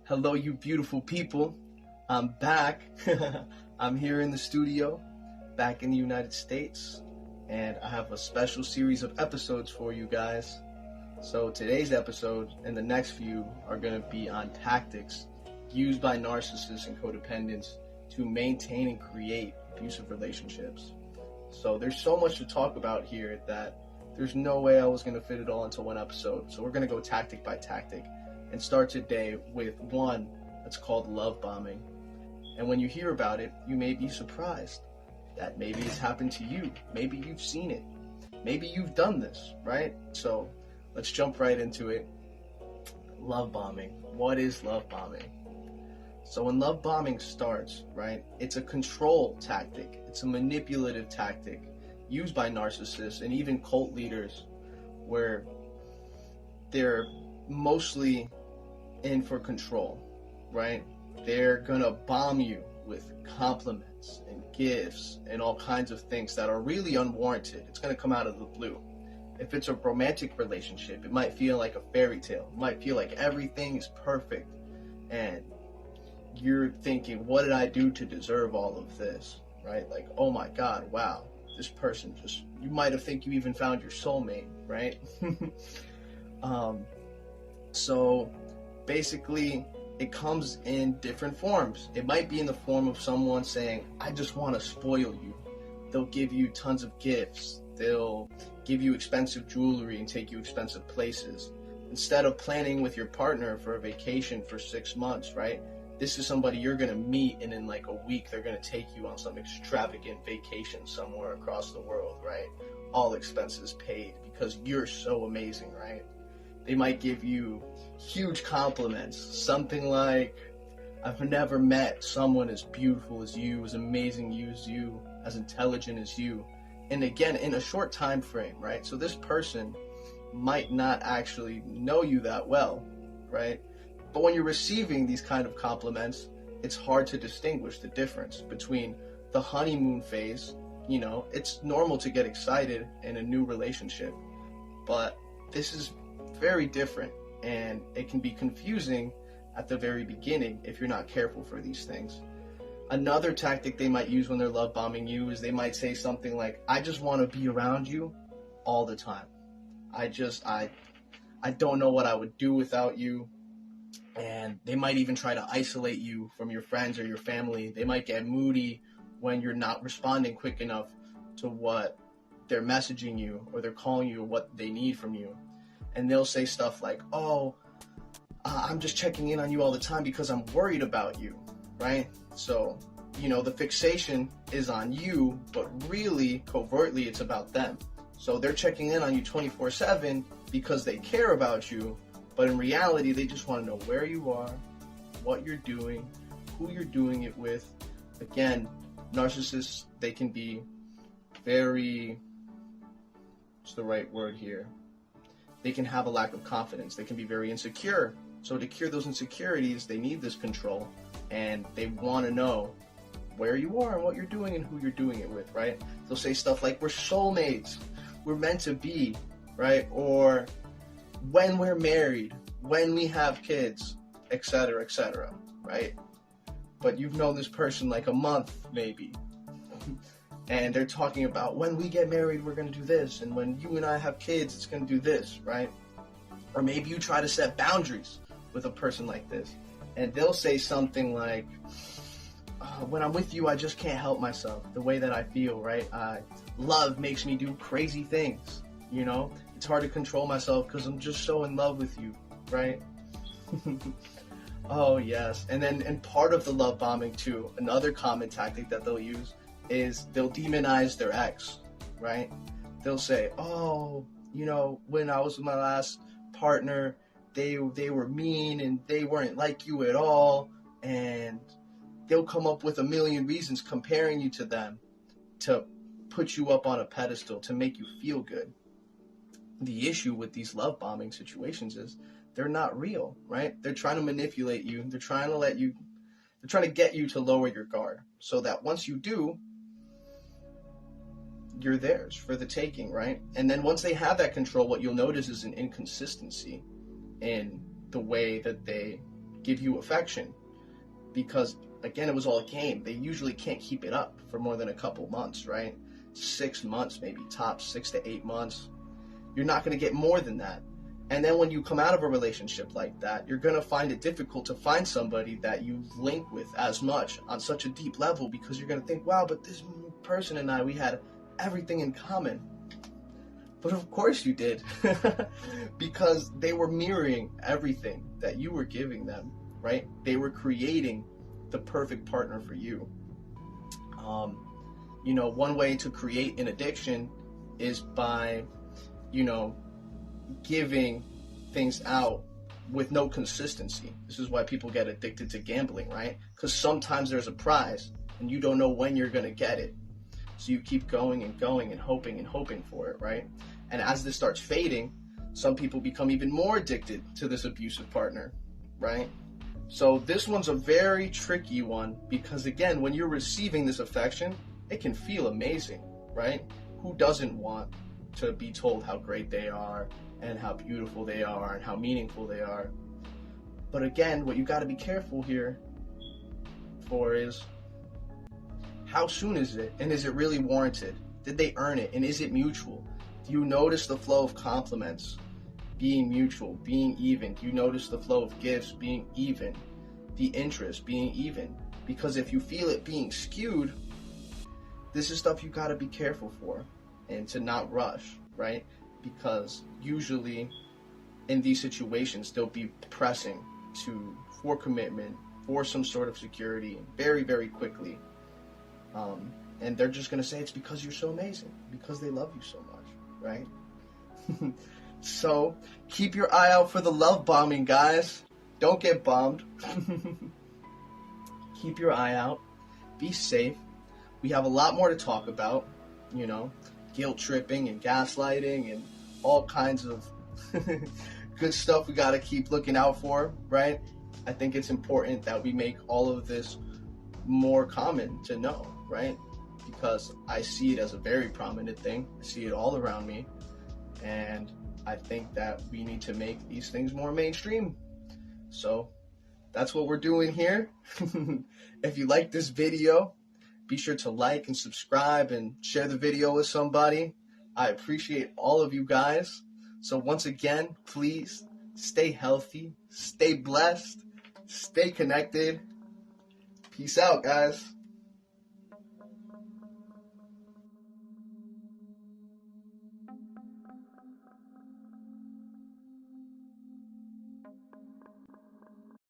Hello, you beautiful people. I'm back. I'm here in the studio, back in the United States, and I have a special series of episodes for you guys. So today's episode and the next few are going to be on tactics used by narcissists and codependents to maintain and create abusive relationships. So there's so much to talk about here that there's no way I was going to fit it all into one episode. So we're going to go tactic by tactic and start today with one that's called love bombing. And when you hear about it, you may be surprised that maybe it's happened to you. Maybe you've seen it. Maybe you've done this, right? So let's jump right into it. Love bombing. What is love bombing? So when love bombing starts, right, it's a control tactic. It's a manipulative tactic used by narcissists and even cult leaders where they're mostly in for control, right? They're gonna bomb you with compliments and gifts and all kinds of things that are really unwarranted. It's gonna come out of the blue. If it's a romantic relationship, it might feel like a fairy tale. It might feel like everything is perfect and you're thinking, what did I do to deserve all of this, right? Like, oh my God, wow, this person just, you might have think you even found your soulmate, right? So basically it comes in different forms. It might be in the form of someone saying, I just want to spoil you. They'll give you tons of gifts. They'll give you expensive jewelry and take you expensive places. Instead of planning with your partner for a vacation for 6 months, right? This is somebody you're going to meet, and in like a week, they're going to take you on some extravagant vacation somewhere across the world, right? All expenses paid because you're so amazing, right? They might give you huge compliments, something like, I've never met someone as beautiful as you, as amazing as you, as intelligent as you. And again, in a short time frame, right? So this person might not actually know you that well, right? But when you're receiving these kind of compliments, it's hard to distinguish the difference between the honeymoon phase. You know, it's normal to get excited in a new relationship, but this is very different, and it can be confusing at the very beginning if you're not careful for these things. Another tactic they might use when they're love bombing you is they might say something like, I just want to be around you all the time. I don't know what I would do without you. And they might even try to isolate you from your friends or your family. They might get moody when you're not responding quick enough to what they're messaging you or they're calling you or what they need from you. And they'll say stuff like, I'm just checking in on you all the time because I'm worried about you, right? So, you know, the fixation is on you, but really, covertly, it's about them. So they're checking in on you 24/7 because they care about you, but in reality, they just want to know where you are, what you're doing, who you're doing it with. Again, narcissists, they can be very, what's the right word here? They can have a lack of confidence. They can be very insecure. So to cure those insecurities, they need this control, and they want to know where you are and what you're doing and who you're doing it with, right? They'll say stuff like, we're soulmates, we're meant to be, right? Or when we're married, when we have kids, etc., right? But you've known this person like a month, maybe. And they're talking about, when we get married, we're going to do this. And when you and I have kids, it's going to do this, right? Or maybe you try to set boundaries with a person like this. And they'll say something like, when I'm with you, I just can't help myself the way that I feel, right? Love makes me do crazy things, you know? It's hard to control myself because I'm just so in love with you, right? Oh, yes. And part of the love bombing, too, another common tactic that they'll use is they'll demonize their ex, right? They'll say, oh, you know, when I was with my last partner, they were mean and they weren't like you at all. And they'll come up with a million reasons comparing you to them to put you up on a pedestal, to make you feel good. The issue with these love bombing situations is they're not real, right? They're trying to manipulate you. They're trying to get you to lower your guard so that once you do, you're theirs for the taking, right? And then once they have that control, what you'll notice is an inconsistency in the way that they give you affection because, again, it was all a game. They usually can't keep it up for more than a couple months, right? 6 months, maybe top 6 to 8 months. You're not going to get more than that. And then when you come out of a relationship like that, you're going to find it difficult to find somebody that you link with as much on such a deep level, because you're going to think, wow, but this person and I, we had everything in common. But of course you did, because they were mirroring everything that you were giving them, right? They were creating the perfect partner for you. One way to create an addiction is by, giving things out with no consistency. This is why people get addicted to gambling, right? Because sometimes there's a prize and you don't know when you're going to get it. So you keep going and going and hoping for it, right? And as this starts fading, some people become even more addicted to this abusive partner, right? So this one's a very tricky one because, again, when you're receiving this affection, it can feel amazing, right? Who doesn't want to be told how great they are and how beautiful they are and how meaningful they are? But again, what you got to be careful here for is, how soon is it? And is it really warranted? Did they earn it? And is it mutual? Do you notice the flow of compliments being mutual, being even? Do you notice the flow of gifts being even? The interest being even? Because if you feel it being skewed, this is stuff you got to be careful for and to not rush, right? Because usually in these situations, they'll be pressing for commitment, for some sort of security very, very quickly. And they're just going to say it's because you're so amazing, because they love you so much, right? So keep your eye out for the love bombing, guys. Don't get bombed. Keep your eye out. Be safe. We have a lot more to talk about, guilt tripping and gaslighting and all kinds of good stuff we got to keep looking out for, right? I think it's important that we make all of this more common to know, right? Because I see it as a very prominent thing. I see it all around me. And I think that we need to make these things more mainstream. So that's what we're doing here. If you like this video, be sure to like and subscribe and share the video with somebody. I appreciate all of you guys. So once again, please stay healthy, stay blessed, stay connected. Peace out, guys.